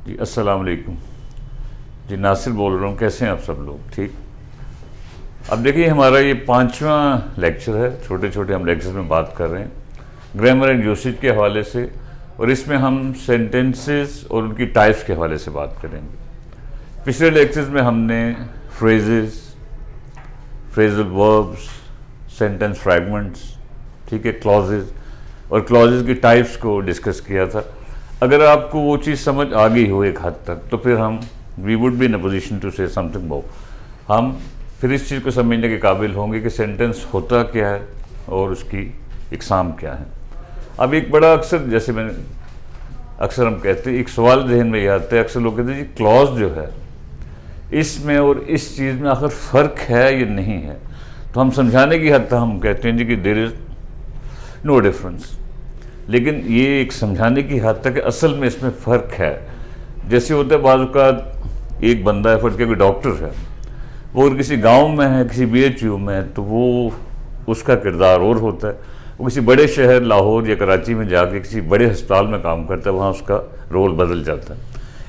जी अस्सलाम वालेकुम। जी नासिर बोल रहा हूँ, कैसे हैं आप सब लोग? ठीक। अब देखिए हमारा ये 5वां लेक्चर है। छोटे छोटे हम लेक्चर में बात कर रहे हैं ग्रामर एंड यूसेज के हवाले से, और इसमें हम सेंटेंसेस और उनकी टाइप्स के हवाले से बात करेंगे। पिछले लेक्चर्स में हमने phrases, phrasal verbs, sentence fragments, ठीक है, क्लॉजेज और क्लॉजेज की टाइप्स को डिस्कस किया था। अगर आपको वो चीज़ समझ आ गई हो एक हद तक, तो फिर हम we would be in a position to say something more. हम फिर इस चीज़ को समझने के काबिल होंगे कि सेंटेंस होता क्या है और उसकी इकसाम क्या है। अब एक बड़ा अक्सर हम कहते हैं, एक सवाल जहन में ये आता है, अक्सर लोग कहते हैं जी क्लॉज जो है इसमें और इस चीज़ में आखिर फ़र्क है या नहीं है। तो हम समझाने की हद तक हम कहते हैं जी कि देयर इज़ नो डिफरेंस, लेकिन ये एक समझाने की हद तक असल में इसमें फ़र्क है। जैसे होता है बाज़ औक़ात एक बंदा है, फर्ज के कोई डॉक्टर है, वो अगर किसी गांव में है, किसी BHU में है, तो वो उसका किरदार और होता है। वो किसी बड़े शहर लाहौर या कराची में जाके किसी बड़े अस्पताल में काम करता है, वहाँ उसका रोल बदल जाता है।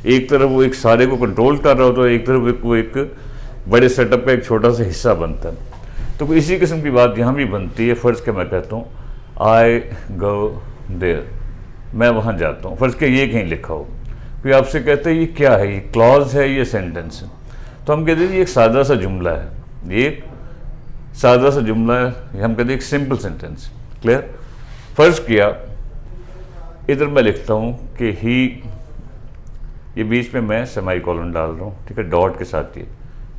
एक तरफ वो एक सारे को कंट्रोल कर रहा होता है, एक तरफ वो एक बड़े सेटअप का एक छोटा सा हिस्सा बनता है। तो इसी किस्म की बात यहाँ भी बनती है। फ़र्ज़ के मैं कहता हूँ आई गो देयर, मैं वहाँ जाता हूँ, फ़र्ज़ के ये कहीं लिखा हो, कोई आपसे कहते हैं ये क्या है, ये क्लॉज है, ये सेंटेंस है, तो हम कहते हैं ये एक सादा सा जुमला है, ये एक सादा सा जुमला है, ये हम कहते हैं एक सिंपल सेंटेंस। क्लियर? फ़र्ज़ किया इधर मैं लिखता हूँ कि ये बीच में मैं सेमी कॉलन डाल रहा हूँ, ठीक है, डॉट के साथ ये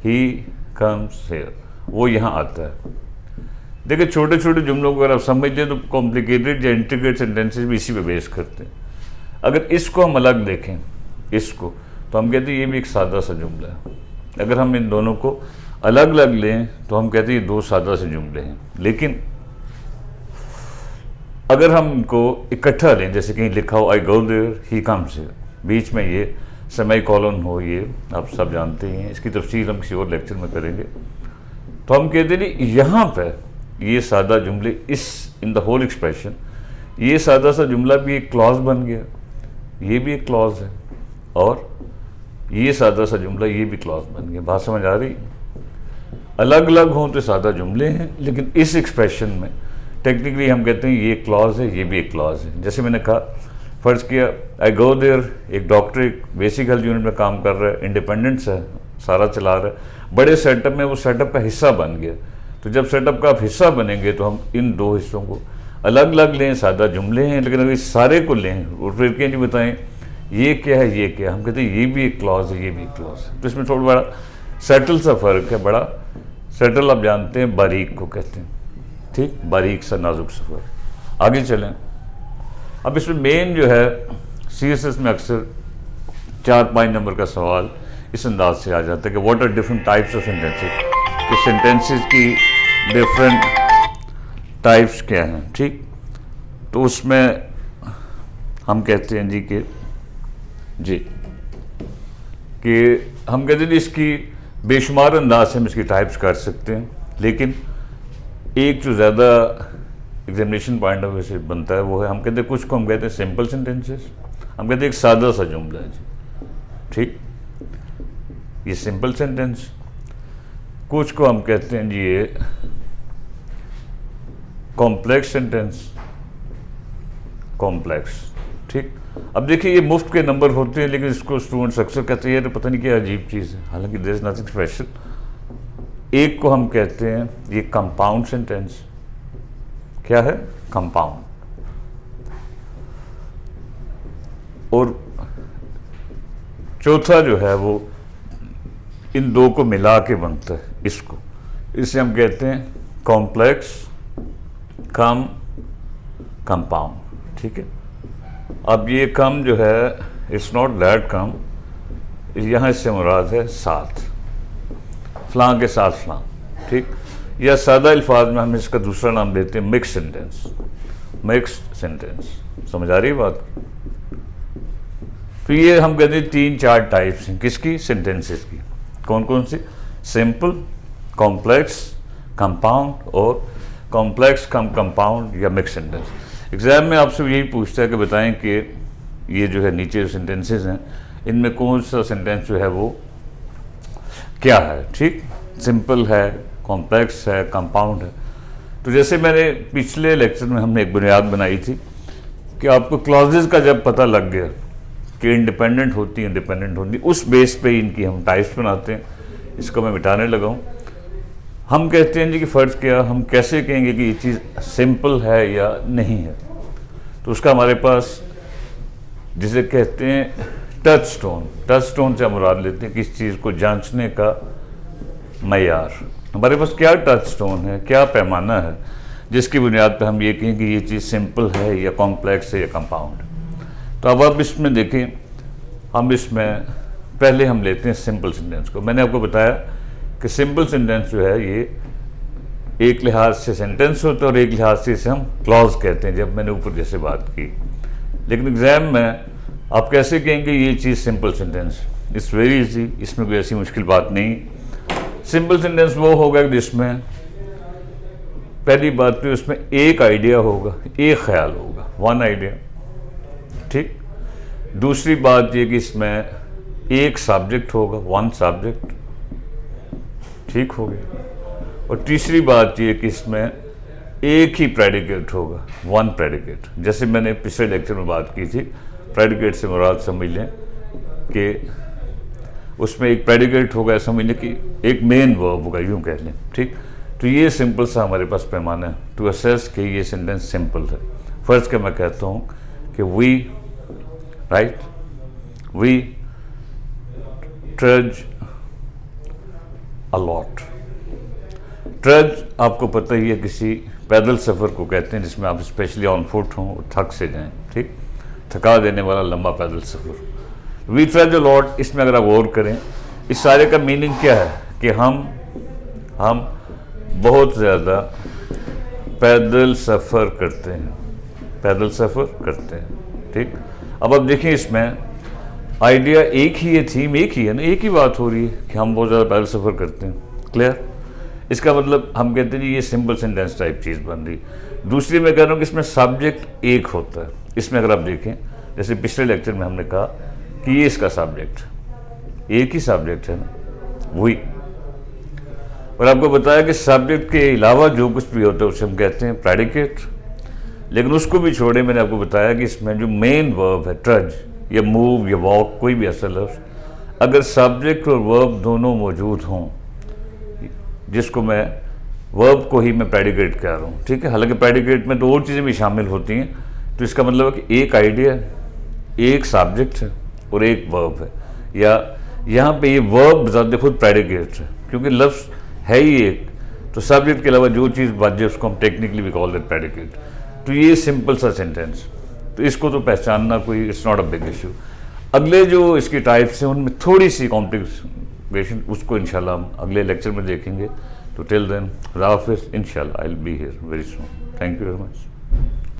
ही कम्स हियर, वो यहाँ आता है। देखिए छोटे छोटे जुमलों को अगर आप समझते हैं तो कॉम्प्लिकेटेड या इंटीग्रेट सेंटेंसेस भी इसी पे बेस करते हैं। अगर इसको हम अलग देखें, इसको, तो हम कहते हैं ये भी एक सादा सा जुमला है। अगर हम इन दोनों को अलग अलग लें तो हम कहते हैं ये दो सादा से जुमले हैं। लेकिन अगर हम इनको इकट्ठा लें, जैसे कहीं लिखा हो I go there he comes here, बीच में ये सेमी कॉलन हो, ये आप सब जानते ही हैं, इसकी तफसील हम किसी और लेक्चर में करेंगे, तो हम कहते हैं यहाँ पे ये सादा जुमले, इस इन द होल एक्सप्रेशन, ये सादा सा जुमला भी एक क्लॉज बन गया, ये भी एक क्लॉज है, और ये सादा सा जुमला ये भी क्लॉज बन गया। बात समझ आ रही? अलग अलग हों तो सादा जुमले हैं, लेकिन इस एक्सप्रेशन में टेक्निकली हम कहते हैं ये क्लॉज है, ये भी एक क्लॉज है। जैसे मैंने कहा, फ़र्ज़ किया आई गो देयर, एक डॉक्टर एक बेसिक हेल्थ यूनिट में काम कर रहा है, इंडिपेंडेंस है, सारा चला रहा है, बड़े सेटअप में वो सेटअप का हिस्सा बन गया। तो जब सेटअप का आप हिस्सा बनेंगे तो हम इन दो हिस्सों को अलग अलग लें, सादा जुमले हैं, लेकिन अगर इस सारे को लें और फिर क्या नहीं बताएं ये क्या है, ये क्या है, हम कहते हैं ये भी एक क्लॉज है, ये भी एक क्लॉज है। तो इसमें थोड़ा बड़ा सेटल सा फ़र्क है, बड़ा सेटल आप जानते हैं, बारीक को कहते हैं, ठीक, बारीक सा नाजुक सा फ़र्क। आगे चलें। अब इसमें मेन जो है CSS में अक्सर 4-5 नंबर का सवाल इस अंदाज से आ जाता है कि what are different types of sentences, कि सेंटेंसेस की डिफरेंट टाइप्स क्या हैं, ठीक। तो उसमें हम कहते हैं कि हम कहते हैं इसकी बेशुमार अंदाज से हम इसकी टाइप्स कर सकते हैं, लेकिन एक जो ज़्यादा एग्जामिनेशन पॉइंट ऑफ व्यू से बनता है वो है, हम कहते हैं कुछ को हम कहते हैं सिंपल सेंटेंसेस, हम कहते हैं एक सादा सा जुमला है जी, ठीक, ये सिंपल सेंटेंस। कुछ को हम कहते हैं जी ये कॉम्प्लेक्स सेंटेंस, कॉम्प्लेक्स, ठीक। अब देखिए ये मुफ्त के नंबर होते हैं, लेकिन इसको स्टूडेंट्स अक्सर कहते हैं यार पता नहीं क्या अजीब चीज़ है, हालांकि देयर इज नथिंग स्पेशल। एक को हम कहते हैं ये कंपाउंड सेंटेंस, क्या है, कंपाउंड। और चौथा जो है वो इन दो को मिला के बनता है, इसे हम कहते हैं कॉम्प्लेक्स कंपाउंड, ठीक है। अब ये कम जो है इट्स नॉट दैट कम, यहाँ इससे मुराद है साथ, फलां के साथ फलां, ठीक। या सादा अल्फाज में हम इसका दूसरा नाम देते हैं मिक्स सेंटेंस, मिक्स्ड सेंटेंस। समझ आ रही है बात? तो ये हम कहते हैं 3-4 टाइप्स हैं किसकी, सेंटेंसेस की। कौन कौन सी? सिंपल, कॉम्प्लेक्स, कंपाउंड और कॉम्प्लेक्स कम कंपाउंड या मिक्स सेंटेंस। एग्जाम में आपसे यही पूछता है कि बताएं कि ये जो है नीचे जो सेंटेंसेस हैं इनमें कौन सा सेंटेंस जो है वो क्या है, ठीक, सिंपल है, कॉम्प्लेक्स है, कंपाउंड है। तो जैसे मैंने पिछले लेक्चर में हमने एक बुनियाद बनाई थी कि आपको क्लॉजेज का जब पता लग गया कि इंडिपेंडेंट होती है, डिपेंडेंट होती है, उस बेस पे इनकी हम टाइप्स बनाते हैं। इसको मैं मिटाने लगा हूँ। हम कहते हैं जी कि फ़र्ज़ क्या, हम कैसे कहेंगे कि ये चीज़ सिंपल है या नहीं है। तो उसका हमारे पास जिसे कहते हैं टच स्टोन से हम मुराद लेते हैं किस चीज़ को जांचने का मयार। हमारे पास क्या टच स्टोन है, क्या पैमाना है जिसकी बुनियाद पर हम ये कहें कि ये चीज़ सिंपल है या कॉम्प्लेक्स है या कंपाउंड है। तो अब आप इसमें देखें, हम इसमें पहले हम लेते हैं सिंपल सेंटेंस को। मैंने आपको बताया कि सिंपल सेंटेंस जो है ये एक लिहाज से सेंटेंस होता है और एक लिहाज से इसे हम क्लॉज कहते हैं, जब मैंने ऊपर जैसे बात की। लेकिन एग्जाम में आप कैसे कहेंगे ये चीज़ simple sentence? It's very easy, इसमें कोई ऐसी मुश्किल बात नहीं। सिंपल सेंटेंस वो होगा जिसमें पहली बात तो उसमें एक आइडिया होगा, एक ख्याल होगा, वन आइडिया, ठीक। दूसरी बात ये कि इसमें एक सब्जेक्ट होगा, वन सब्जेक्ट, ठीक हो गया। और तीसरी बात ये कि इसमें एक ही प्रेडिकेट होगा, वन प्रेडिकेट। जैसे मैंने पिछले लेक्चर में बात की थी, प्रेडिकेट से मुराद समझ लें कि उसमें एक प्रेडिकेट होगा, समझ लें कि एक मेन वर्ब होगा, यूँ कह लें, ठीक। तो ये सिंपल सा हमारे पास पैमाना है टू असेस कि ये सेंटेंस सिंपल है। फर्स्ट के मैं कहता हूँ कि we trudge a lot. Trudge आपको पता ही है किसी पैदल सफ़र को कहते हैं जिसमें आप स्पेशली ऑन फुट हों और थक से जाएं, ठीक, थका देने वाला लंबा पैदल सफ़र। वी ट्रज अ लॉट, इसमें अगर आप गौर करें इस सारे का मीनिंग क्या है कि हम बहुत ज़्यादा पैदल सफ़र करते हैं, ठीक। अब आप देखिए इसमें आइडिया एक ही है, थीम एक ही है ना, एक ही बात हो रही है कि हम बहुत ज़्यादा पैदल सफ़र करते हैं। क्लियर? इसका मतलब हम कहते हैं जी ये सिंपल सेंटेंस टाइप चीज़ बन रही। दूसरी मैं कह रहा हूँ कि इसमें सब्जेक्ट एक होता है। इसमें अगर आप देखें जैसे पिछले लेक्चर में हमने कहा कि ये इसका सब्जेक्ट एक ही सब्जेक्ट है ना, वही। और आपको बताया कि सब्जेक्ट के अलावा जो कुछ भी होता है उसे हम कहते हैं प्रेडिकेट। लेकिन उसको भी छोड़े, मैंने आपको बताया कि इसमें जो मेन वर्ब है ट्रज या मूव या वॉक, कोई भी असल लफ्ज़, अगर सब्जेक्ट और वर्ब दोनों मौजूद हों, जिसको मैं वर्ब को ही मैं प्रेडिकेट कह रहा हूँ, ठीक है। हालांकि प्रेडिकेट में तो और चीज़ें भी शामिल होती हैं। तो इसका मतलब है कि एक आइडिया, एक सब्जेक्ट है और एक वर्ब है, या यहाँ पे ये वर्ब ज़्यादा खुद प्रेडिकेट है क्योंकि लफ्ज़ है ही एक। तो सब्जेक्ट के अलावा जो चीज़ बच जाए उसको हम टेक्निकली भी कॉल दैट प्रेडिकेट। तो ये सिंपल सा सेंटेंस, तो इसको तो पहचानना कोई it's not a big issue. अगले जो इसकी टाइप्स हैं उनमें थोड़ी सी कॉम्प्लिकेशन, उसको इंशाल्लाह हम अगले लेक्चर में देखेंगे। तो टिल देन, खुदा हाफिज़, इंशाल्लाह I will be here very soon. Thank you very much.